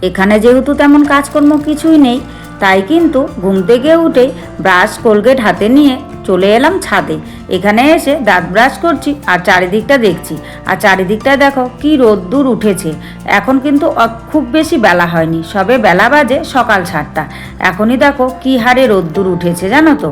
এখানে যেহেতু তেমন কাজকর্ম কিছুই নেই, তাই কিন্তু ঘুম থেকে উঠেই ব্রাশ কোলগেট হাতে নিয়ে চলে এলাম ছাদে। এখানে এসে দাঁত ব্রাশ করছি আর চারিদিকটা দেখছি। আর চারিদিকটায় দেখো কি রোদ্দুর উঠেছে। এখন কিন্তু খুব বেশি বেলা হয়নি, সবে বেলা বাজে সকাল 7টা। এখনই দেখো কি হারে রোদ্দুর উঠেছে জানো তো।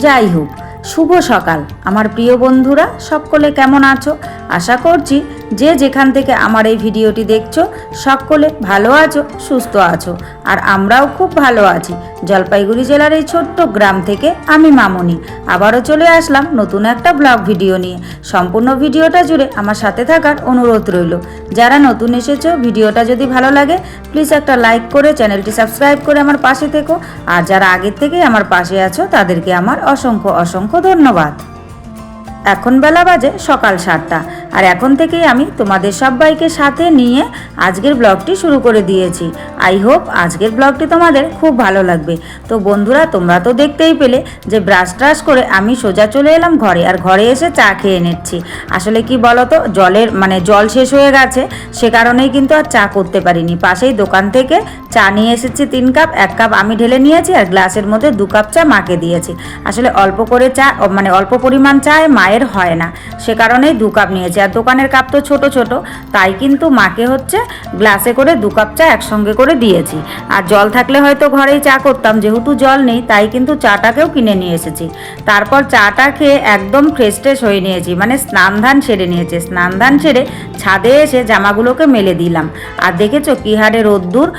যাই হোক, শুভ সকাল আমার প্রিয় বন্ধুরা, সকলে কেমন আছো? আশা করছি যে যেখান থেকে আমার এই ভিডিওটি দেখছো সকলে ভালো আছো, সুস্থ আছো। আর আমরাও খুব ভালো আছি। জলপাইগুড়ি জেলার এই ছোট্ট গ্রাম থেকে আমি মামনি আবারও চলে আসলাম নতুন একটা ব্লগ ভিডিও নিয়ে। সম্পূর্ণ ভিডিওটা জুড়ে আমার সাথে থাকার অনুরোধ রইল। যারা নতুন এসেছো, ভিডিওটা যদি ভালো লাগে প্লিজ একটা লাইক করে চ্যানেলটি সাবস্ক্রাইব করে আমার পাশে থেকো। আর যারা আগের থেকেই আমার পাশে আছো তাদেরকে আমার অসংখ্য অসংখ্য ধন্যবাদ। এখন বেলা বাজে সকাল 7টা, আর এখন থেকেই আমি তোমাদের সবাইকে সাথে নিয়ে আজকের ব্লগটি শুরু করে দিয়েছি। আই হোপ আজকের ব্লগটি তোমাদের খুব ভালো লাগবে। তো বন্ধুরা, তোমরা তো দেখতেই পেলে যে ব্রাশ ট্রাশ করে আমি সোজা চলে এলাম ঘরে। আর ঘরে এসে চা খেয়ে নিচ্ছি। আসলে কি বলো তো, জল শেষ হয়ে গেছে, সে কারণেই কিন্তু আর চা করতে পারিনি। পাশেই দোকান থেকে চা নিয়ে এসেছি 3 কাপ। 1 কাপ আমি ঢেলে নিয়েছি আর গ্লাসের মধ্যে 2 কাপ চা মাকে দিয়েছি। আসলে অল্প করে চা, অল্প পরিমাণ চায় মায়ের হয় না, সে কারণেই 2 কাপ নিয়েছি। আর দোকানের কাপ তো ছোট ছোট, তাই কিন্তু মাকে হচ্ছে গ্লাসে করে 2 কাপ চা একসঙ্গে করে দিয়েছি। আর জল থাকলে হয়তো ঘরেই চা করতাম, যেহেতু জল নেই তাই কিন্তু চাটাকেও কিনে নিয়ে এসেছি। তারপর চাটা খেয়ে একদম ফ্রেশ ট্রেশ হয়ে নিয়েছি, মানে স্নান ধান সেরে নিয়েছে। স্নান ধান সেরে ছাদে এসে জামাগুলোকে মেলে দিলাম। আর দেখেছো কি হারে রোদ্দুর,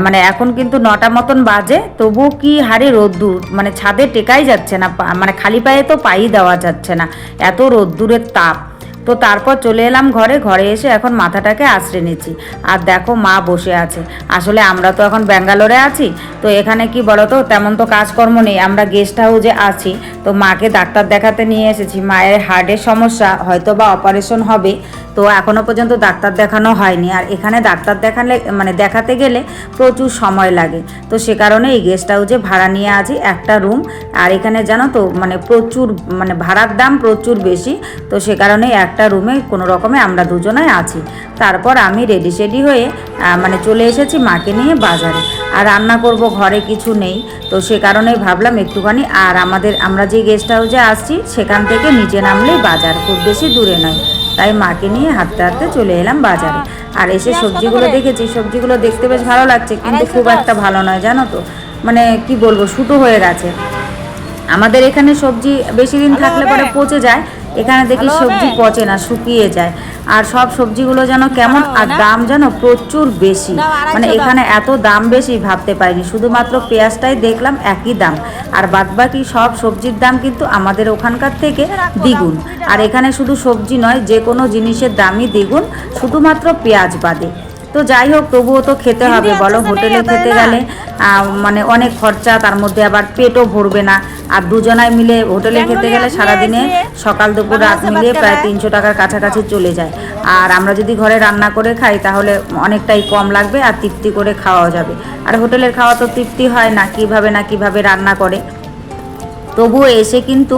মানে এখন কিন্তু 9টা মতন বাজে, তবুও কি হারে রোদ্দুর, মানে ছাদে টেকাই যাচ্ছে না, মানে খালি পায়ে তো পাই দেওয়া যাচ্ছে না, এত রোদ্দুরের তাপ। তো তারপর চলে এলাম ঘরে এসে এখন মাথাটাকে আঁচড়ে নিচ্ছি। আর দেখো মা বসে আছে। আসলে আমরা তো এখন ব্যাঙ্গালোরে আছি, তো এখানে কি বলতো তেমন তো কাজকর্ম নেই, আমরা গেস্ট হাউসে আছি। তো মাকে ডাক্তার দেখাতে নিয়ে এসেছি। মায়ের হার্টের সমস্যা, হয়তো বা অপারেশন হবে, তো এখনও পর্যন্ত ডাক্তার দেখানো হয়নি। আর এখানে ডাক্তার দেখাতে গেলে প্রচুর সময় লাগে, তো সে কারণে এই গেস্ট হাউসে ভাড়া নিয়ে আছি একটা রুম। আর এখানে জানো তো মানে ভাড়ার দাম প্রচুর বেশি, তো সে কারণে একটা রুমে কোনো রকমে আমরা দুজনাই আছি। তারপর আমি রেডি হয়ে চলে এসেছি মাকে নিয়ে বাজারে। আর রান্না করব, ঘরে কিছু নেই, তো সে কারণেই ভাবলাম একটুখানি। আর আমরা যে গেস্ট হাউসে আসছি সেখান থেকে নিচে নামলেই বাজার, খুব বেশি দূরে নয়, তাই মাকে নিয়ে হাঁটতে হাঁটতে চলে এলাম বাজারে। আর এসে সবজিগুলো দেখেছি, সবজিগুলো দেখতে বেশ ভালো লাগছে, কিন্তু খুব একটা ভালো নয় জানো তো, মানে কি বলবো, শুটো হয়ে গেছে। আমাদের এখানে সবজি বেশি দিন থাকলে পরে পচে যায়, এখানে দেখি সবজি পচে না, শুকিয়ে যায়। আর সব সবজিগুলো যেন কেমন, আর দাম যেন প্রচুর বেশি, মানে এখানে এত দাম বেশি ভাবতে পারিনি। শুধুমাত্র পেঁয়াজটাই দেখলাম একই দাম, আর বাদবাকি সব সবজির দাম কিন্তু আমাদের ওখানকার থেকে দ্বিগুণ। আর এখানে শুধু সবজি নয়, যে কোনো জিনিসের দামই দ্বিগুণ, শুধুমাত্র পেঁয়াজ বাদে। তো যাই হোক, তবুও তো খেতে হবে বলো, হোটেলে খেতে গেলে মানে অনেক খরচা, তার মধ্যে আবার পেটও ভরবে না। আর দুজনায় মিলে হোটেলে খেতে গেলে সারাদিনে সকাল দুপুর রাত মিলিয়ে প্রায় 300 টাকার কাছাকাছি চলে যায়। আর আমরা যদি ঘরে রান্না করে খাই তাহলে অনেকটাই কম লাগবে আর তৃপ্তি করে খাওয়াও যাবে। আর হোটেলের খাওয়া তো তৃপ্তি হয় না, কিভাবে রান্না করে। তবুও এসে কিন্তু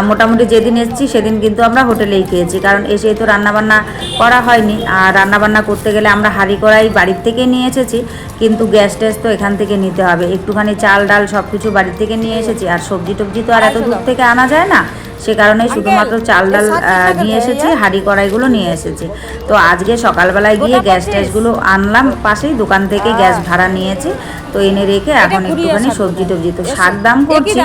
মোটামুটি যেদিন এসেছি সেদিন কিন্তু আমরা হোটেলেই খেয়েছি, কারণ এসেই তো রান্নাবান্না করা হয়নি। আর রান্নাবান্না করতে গেলে আমরা হাঁড়ি কড়াই বাড়ির থেকে নিয়ে এসেছি, কিন্তু গ্যাস ট্যাস তো এখান থেকে নিতে হবে। একটুখানি চাল ডাল সব কিছু বাড়ির থেকে নিয়ে এসেছি। আর সবজি টবজি তো আর এত দূর থেকে আনা যায় না, সে কারণেই শুধুমাত্র চাল ডাল নিয়ে এসেছি, হাঁড়ি কড়াইগুলো নিয়ে এসেছি। তো আজকে সকালবেলায় গিয়ে গ্যাস ট্যাসগুলো আনলাম, পাশেই দোকান থেকে গ্যাস ভাড়া নিয়েছি। তো এনে রেখে এখন একটুখানি সবজি টবজি, তো শাক দাম করছি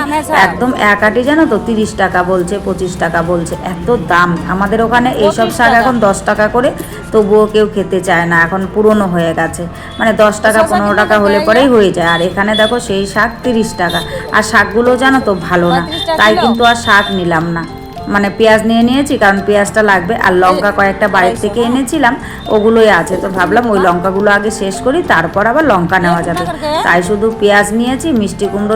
একদম এক আটি জানো তো, 30 টাকা বলছে, 25 টাকা বলছে, এত দাম। আমাদের ওখানে এইসব শাক এখন 10 টাকা করে, তবুও কেউ খেতে চায় না, এখন পুরনো হয়ে গেছে, মানে 10 টাকা 15 টাকা হলে পরেই হয়ে যায়। আর এখানে দেখো সেই শাক 30 টাকা, আর শাকগুলো জানো তো ভালো না, তাই কিন্তু আর শাক নিলাম না। মানে পেঁয়াজ নিয়ে নিয়েছি, কারণ পেঁয়াজটা লাগবে। আর লঙ্কা কয়েকটা বাড়ির থেকে এনেছিলাম, ওগুলোই আছে, তো ভাবলাম ওই লঙ্কাগুলো আগে শেষ করি, তারপর আবার লঙ্কা নেওয়া যাবে। তাই শুধু পেঁয়াজ নিয়েছি, মিষ্টি কুমড়ো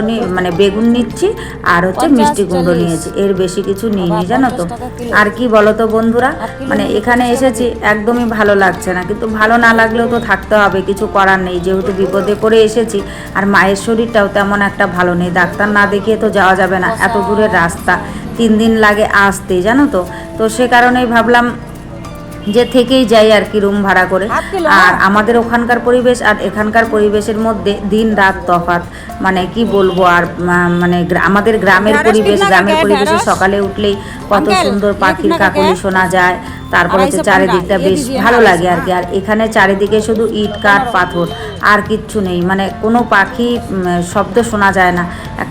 বেগুন নিচ্ছি, আর হচ্ছে মিষ্টি কুমড়ো নিয়েছি, এর বেশি কিছু নিইনি জানো তো। আর কি বলো তো বন্ধুরা, মানে এখানে এসেছি একদমই ভালো লাগছে না, কিন্তু ভালো না লাগলেও তো থাকতে হবে, কিছু করার নেই, যেহেতু বিপদে পড়ে এসেছি। আর মায়ের শরীরটাও তেমন একটা ভালো নেই, ডাক্তার না দেখিয়ে তো যাওয়া যাবে না, এত দূরের রাস্তা, 3 দিন লাগে আসতে জানো তো। তো সে কারণেই ভাবলাম যে থেকেই যাই আর কি রুম ভাড়া করে। আর আমাদের ওখানকার পরিবেশ আর এখানকার পরিবেশের মধ্যে দিন রাত তফাৎ, মানে কি বলবো আর, মানে আমাদের গ্রামের পরিবেশে সকালে উঠলেই কত সুন্দর পাখির কাকলি শোনা যায়, তারপর হচ্ছে চারিদিকটা বেশ ভালো লাগে আর কি। আর এখানে চারিদিকে শুধু ইট কাঠ পাথর, আর কিচ্ছু নেই, মানে কোনো পাখি শব্দ শোনা যায় না,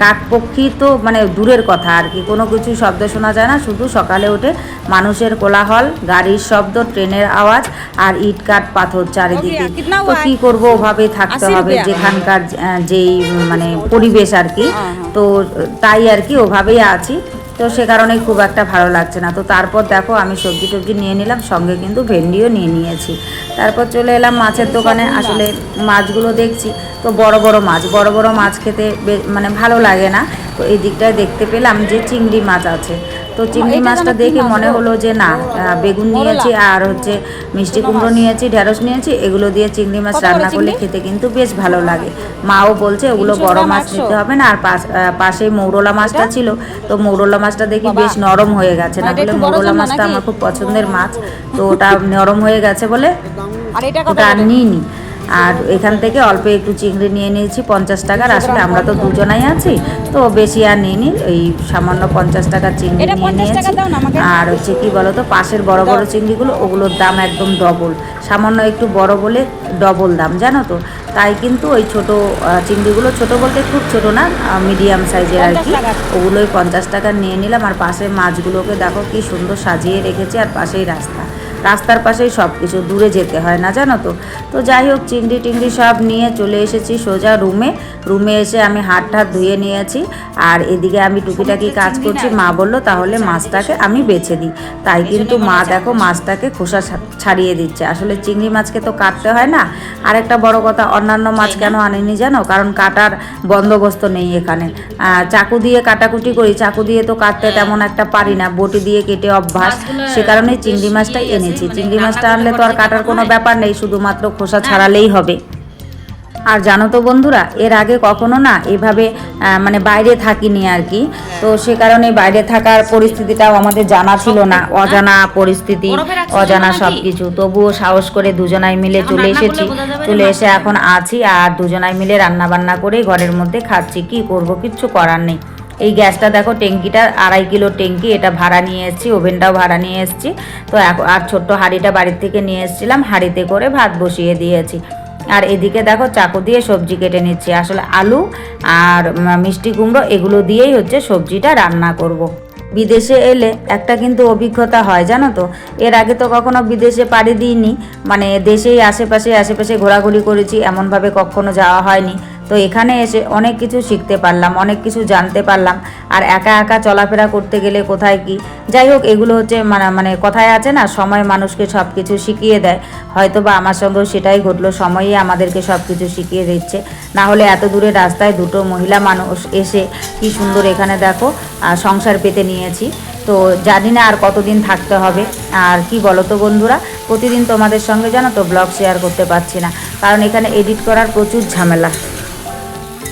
কাক পক্ষী তো মানে দূরের কথা আর কি, কোনো কিছু শব্দ শোনা যায় না, শুধু সকালে উঠে মানুষের কোলাহল, গাড়ির শব্দ, ট্রেনের আওয়াজ আর ইট কাঠ পাথর চারিদিকে। তো কী করবো, ওভাবেই থাকতে হবে যেখানকার যেই মানে পরিবেশ আর কি, তো তাই আর কি ওভাবেই আছি। তো সে কারণে খুব একটা ভালো লাগছে না। তো তারপর দেখো আমি সবজি টবজি নিয়ে নিলাম, সঙ্গে কিন্তু ভেন্ডিও নিয়ে নিয়েছি। তারপর চলে এলাম মাছের দোকানে। আসলে মাছগুলো দেখছি তো বড় বড় মাছ খেতে মানে ভালো লাগে না। তো এই দিকটায় দেখতে পেলাম যে চিংড়ি মাছ আছে। তো চিংড়ি মাছটা দেখে মনে হলো যে না, বেগুন নিয়েছি আর হচ্ছে মিষ্টি কুমড়ো নিয়েছি, ঢেঁড়স নিয়েছি, এগুলো দিয়ে চিংড়ি মাছ রান্না করলে খেতে কিন্তু বেশ ভালো লাগে। মাও বলছে ওগুলো বড় মাছ নিতে হবে না। আর পাশেই মৌরলা মাছটা ছিল, তো মৌরলা মাছটা দেখি বেশ নরম হয়ে গেছে, না হলে মৌরলা মাছটা আমার খুব পছন্দের মাছ, তো ওটা নরম হয়ে গেছে বলে ওটা আর নিইনি। আর এখান থেকে অল্প একটু চিংড়ি নিয়ে নিয়েছি 50 টাকার। আসলে আমরা তো দুজনাই আছি, তো বেশি আর নিইনি, ওই সামান্য 50 টাকার চিংড়ি নিয়ে নিয়েছি। আর হচ্ছে কি বলতো, পাশের বড় বড় চিংড়িগুলো ওগুলোর দাম একদম ডবল, সামান্য একটু বড় বলে ডবল দাম, জানো তো। তাই কিন্তু ওই ছোট চিংড়িগুলো, ছোট বলতে খুব ছোট না, মিডিয়াম সাইজের আর কি, ওগুলোই 50 টাকা নিয়ে নিলাম। আর পাশের মাছগুলোকে দেখো কি সুন্দর সাজিয়ে রেখেছি, আর পাশেই রাস্তার পাশেই সব কিছু, দূরে যেতে হয় না, জানো তো। তো যাই হোক, চিংড়ি টিংড়ি সব নিয়ে চলে এসেছি সোজা রুমে এসে আমি হাত ধুয়ে নিয়েছি। আর এদিকে আমি টুকিটাকি কাজ করছি। মা বললো তাহলে মাছটাকে আমি বেছে দিই, তাই কিন্তু মা দেখো মাছটাকে খোসা ছাড়িয়ে দিচ্ছে। আসলে চিংড়ি মাছকে তো কাটতে হয় না। আর একটা বড় কথা, অন্যান্য মাছ কেন আনিনি জানো, কারণ কাটার বন্দোবস্ত নেই এখানে। চাকু দিয়ে কাটাকুটি করি, চাকু দিয়ে তো কাটতে তেমন একটা পারি না, বটি দিয়ে কেটে অভ্যাস, সে কারণে চিংড়ি মাছটাই এনেছি। চিংড়ি মাছটা আনলে তো আর কাটার কোনো ব্যাপার নেই, শুধুমাত্র খোসা ছাড়ালেই হবে। আর জানো তো বন্ধুরা, এর আগে কখনো না এভাবে মানে বাইরে থাকিনি আর কি, তো সে কারণে বাইরে থাকার পরিস্থিতিটাও আমাদের জানা ছিল না, অজানা পরিস্থিতি, অজানা সব কিছু। তবুও সাহস করে দুজনাই মিলে চলে এসে এখন আছি, আর দুজনাই মিলে রান্না বান্না করে ঘরের মধ্যে খাচ্ছি। কি করব, কিচ্ছু করার নেই। এই গ্যাসটা দেখো, ট্যাঙ্কিটা 2.5 কিলো ট্যাঙ্কি, এটা ভাড়া নিয়ে এসেছি, ওভেনটাও ভাড়া নিয়ে এসেছি। তো আর ছোট্ট হাঁড়িটা বাড়ির থেকে নিয়ে এসেছিলাম, হাঁড়িতে করে ভাত বসিয়ে দিয়েছি। আর এদিকে দেখো চাকু দিয়ে সবজি কেটে নিচ্ছি। আসলে আলু আর মিষ্টি কুমড়ো এগুলো দিয়েই হচ্ছে সবজিটা রান্না করব। বিদেশে এলে একটা কিন্তু অভিজ্ঞতা হয়, জানো তো। এর আগে তো কখনো বিদেশে পাড়ি দিইনি, মানে দেশেই আশেপাশে ঘোরাঘুরি করেছি, এমনভাবে কখনো যাওয়া হয়নি। তো এখানে এসে অনেক কিছু শিখতে পারলাম, অনেক কিছু জানতে পারলাম। আর একা চলাফেরা করতে গেলে কোথায় কি, যাই হোক, এগুলো হচ্ছে মানে কথায় আছে না, সময় মানুষকে সব কিছু শিখিয়ে দেয়। হয়তো বা আমার সঙ্গেও সেটাই ঘটলো, সময়ই আমাদেরকে সব কিছু শিখিয়ে দিচ্ছে। না হলে এত দূরের রাস্তায় দুটো মহিলা মানুষ এসে কি সুন্দর এখানে দেখো সংসার পেতে নিয়েছি। তো জানি না আর কতদিন থাকতে হবে। আর কি বলো তো বন্ধুরা, প্রতিদিন তোমাদের সঙ্গে জানো তো ব্লগ শেয়ার করতে পারছি না, কারণ এখানে এডিট করার প্রচুর ঝামেলা,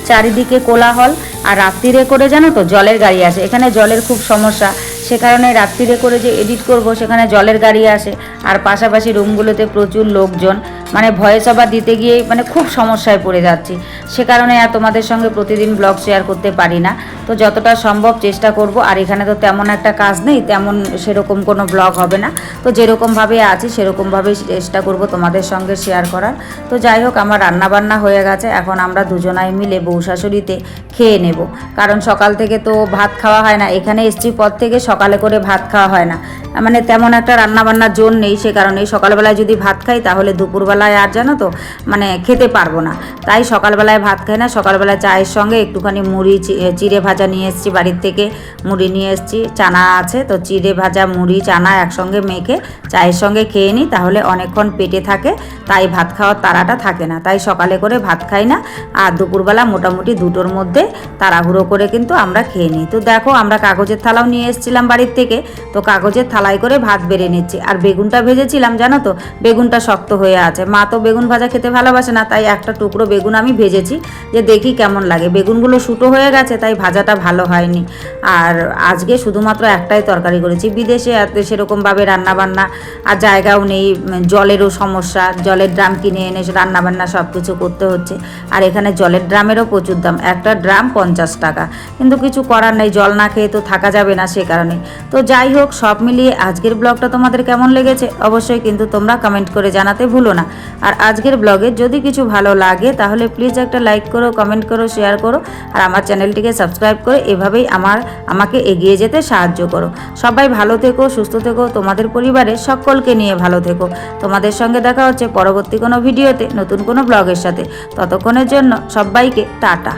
চারিদিকে কোলাহল। আর রাত্রিরে করে জানো তো জলের গাড়ি আসে, এখানে জলের খুব সমস্যা, সে কারণে রাত্রিরে করে যে এডিট করব সেখানে জলের গাড়ি আসে। আর পাশাপাশি রুমগুলোতে প্রচুর লোকজন, মানে ভয়েস ওভার দিতে গিয়ে মানে খুব সমস্যায় পড়ে যাচ্ছি, সে কারণে আর তোমাদের সঙ্গে প্রতিদিন ব্লগ শেয়ার করতে পারি না। তো যতটা সম্ভব চেষ্টা করব। আর এখানে তো তেমন একটা কাজ নেই, তেমন সেরকম কোনো ব্লগ হবে না, তো যেরকমভাবে আছি সেরকমভাবেই চেষ্টা করব তোমাদের সঙ্গে শেয়ার করার। তো যাই হোক, আমার রান্নাবান্না হয়ে গেছে, এখন আমরা দুজনাই মিলে বউ শাশুড়িতে খেয়ে নেব, কারণ সকাল থেকে তো ভাত খাওয়া হয় না। এখানে এসছি পর থেকে সকালে করে ভাত খাওয়া হয় না, মানে তেমন একটা রান্নাবান্নার জোর নেই, সে কারণে সকালবেলায় যদি ভাত খাই তাহলে দুপুরবেলায় আর জানো তো মানে খেতে পারবো না, তাই সকালবেলায় ভাত খাই না। সকালবেলায় চায়ের সঙ্গে একটুখানি মুড়ি চিড়ে ভাজা নিয়ে এসেছি বাড়ির থেকে, মুড়ি নিয়ে এসেছি, চানা আছে, তো চিড়ে ভাজা মুড়ি চানা একসঙ্গে মেখে চায়ের সঙ্গে খেয়ে নিই, তাহলে অনেকক্ষণ পেটে থাকে, তাই ভাত খাওয়ার তাড়াটা থাকে না, তাই সকালে করে ভাত খাই না। আর দুপুরবেলা মোটামুটি 2টোর মধ্যে তাড়াহুড়ো করে কিন্তু আমরা খেয়ে নিই। তো দেখো, আমরা কাগজের থালাও নিয়ে এসেছিলাম বাড়ির থেকে, তো কাগজের থালা থালায় করে ভাত বেড়ে নিচ্ছি। আর বেগুনটা ভেজেছিলাম জানো তো, বেগুনটা শক্ত হয়ে আছে। মা তো বেগুন ভাজা খেতে ভালোবাসে না, তাই একটা টুকরো বেগুন আমি ভেজেছি যে দেখি কেমন লাগে। বেগুনগুলো শুটো হয়ে গেছে, তাই ভাজাটা ভালো হয়নি। আর আজকে শুধুমাত্র একটাই তরকারি করেছি। বিদেশে এত সেরকমভাবে রান্নাবান্না আর জায়গাও নেই, জলেরও সমস্যা, জলের ড্রাম কিনে এনে রান্নাবান্না সব কিছু করতে হচ্ছে। আর এখানে জলের ড্রামেরও প্রচুর দাম, একটা ড্রাম 50 টাকা। কিন্তু কিছু করার নেই, জল না খেয়ে তো থাকা যাবে না, সে কারণে। তো যাই হোক, সব মিলিয়ে আজকের ব্লগটা তোমাদের কেমন লেগেছে অবশ্যই কিন্তু তোমরা কমেন্ট করে জানাতে ভুলো না। আর আজকের ব্লগে যদি কিছু ভালো লাগে তাহলে প্লিজ একটা লাইক করো, কমেন্ট করো, শেয়ার করো। আর আমার চ্যানেলটিকে সাবস্ক্রাইব করে এভাবেই আমাকে এগিয়ে যেতে সাহায্য করো। সবাই ভালো থেকো, সুস্থ থেকো, তোমাদের পরিবারের সকলকে নিয়ে ভালো থেকো। তোমাদের সঙ্গে দেখা হচ্ছে পরবর্তী কোনো ভিডিওতে নতুন কোনো ব্লগের সাথে। ততক্ষণের জন্য সবাইকে টাটা।